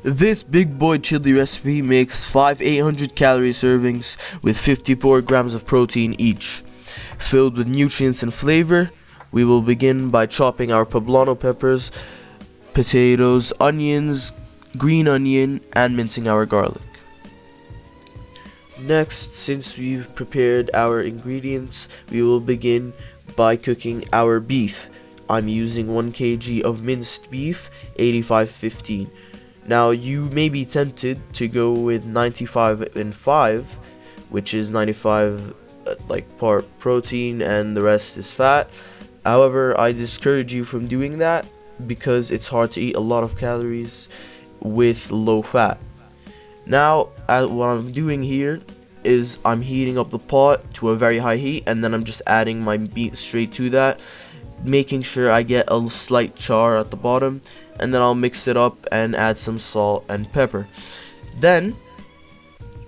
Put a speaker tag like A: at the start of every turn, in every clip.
A: This big boy chili recipe makes 5 800 calorie servings with 54 grams of protein each. Filled with nutrients and flavor, we will begin by chopping our poblano peppers, potatoes, onions, green onion, and mincing our garlic. Next, since we've prepared our ingredients, we will begin by cooking our beef. I'm using 1 kg of minced beef, 85/15. Now, you may be tempted to go with 95 and 5, which is 95 part protein and the rest is fat. However, I discourage you from doing that because it's hard to eat a lot of calories with low fat. Now, what I'm doing here is I'm heating up the pot to a very high heat, and then I'm just adding my meat straight to that, making sure I get a slight char at the bottom, and then I'll mix it up and add some salt and pepper. Then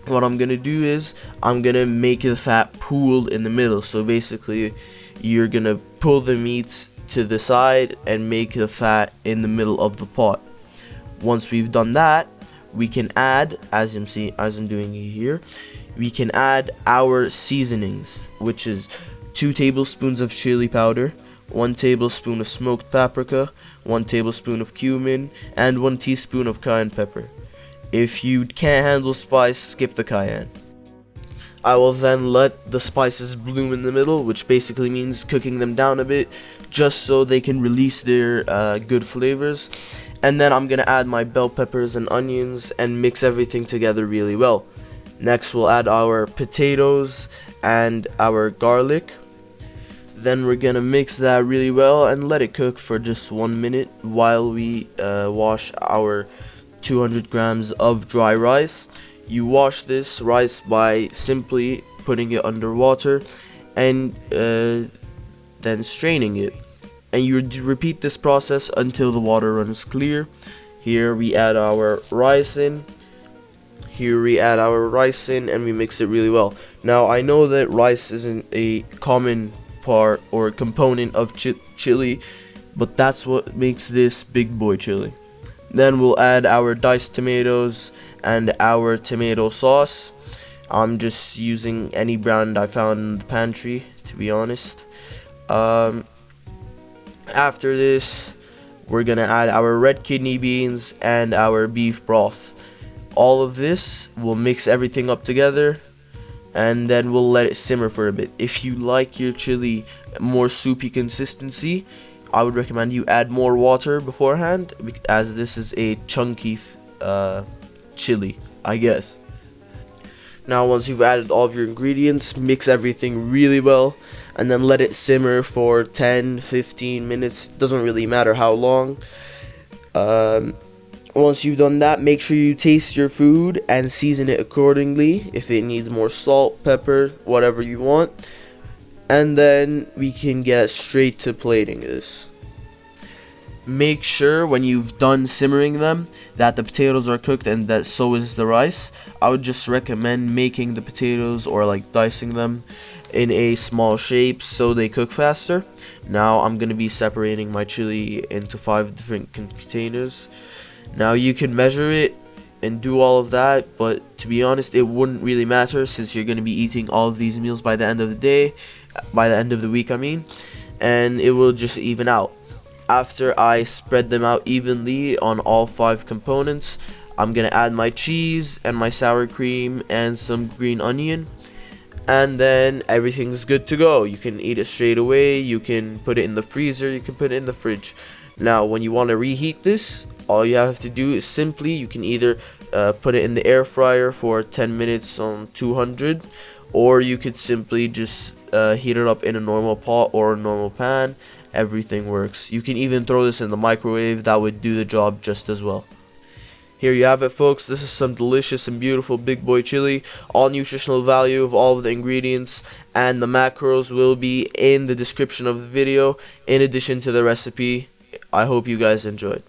A: what I'm gonna do is I'm gonna make the fat pool in the middle. So basically you're gonna pull the meats to the side and make the fat in the middle of the pot. Once we've done that, we can add, as I'm doing here, we can add our seasonings, which is 2 tablespoons of chili powder, 1 tablespoon of smoked paprika, 1 tablespoon of cumin, and 1 teaspoon of cayenne pepper. If you can't handle spice, skip the cayenne. I will then let the spices bloom in the middle, which basically means cooking them down a bit, just so they can release their good flavors. And then I'm gonna add my bell peppers and onions and mix everything together really well. Next, we'll add our potatoes and our garlic. Then we're gonna mix that really well and let it cook for just 1 minute while we wash our 200 grams of dry rice. You wash this rice by simply putting it under water and then straining it. And you repeat this process until the water runs clear. Here we add our rice in. And we mix it really well. Now, I know that rice isn't a common part or component of chili, but that's what makes this big boy chili. Then we'll add our diced tomatoes and our tomato sauce. I'm just using any brand I found in the pantry, to be honest. After this, we're gonna add our red kidney beans and our beef broth. All of this, we'll mix everything up together, and then we'll let it simmer for a bit. If you like your chili more soupy consistency, I would recommend you add more water beforehand, as this is a chunky chili, I guess. Now, once you've added all of your ingredients, mix everything really well, and then let it simmer for 10-15 minutes. Doesn't really matter how long. Once you've done that, make sure you taste your food and season it accordingly. If it needs more salt, pepper, whatever you want. And then we can get straight to plating this. Make sure when you've done simmering them that the potatoes are cooked and that so is the rice. I would just recommend making the potatoes or dicing them in a small shape so they cook faster. Now I'm going to be separating my chili into 5 different containers. Now you can measure it and do all of that, but to be honest, it wouldn't really matter since you're going to be eating all of these meals by the end of the day, by the end of the week I mean, and it will just even out. After I spread them out evenly on all 5 components, I'm going to add my cheese and my sour cream and some green onion, and then everything's good to go. You can eat it straight away, you can put it in the freezer, you can put it in the fridge. Now, when you want to reheat this, all you have to do is simply, you can either put it in the air fryer for 10 minutes on 200, or you could simply just heat it up in a normal pot or a normal pan. Everything works. You can even throw this in the microwave, that would do the job just as well. Here you have it, folks. This is some delicious and beautiful big boy chili. All nutritional value of all of the ingredients and the macros will be in the description of the video in addition to the recipe. I hope you guys enjoyed.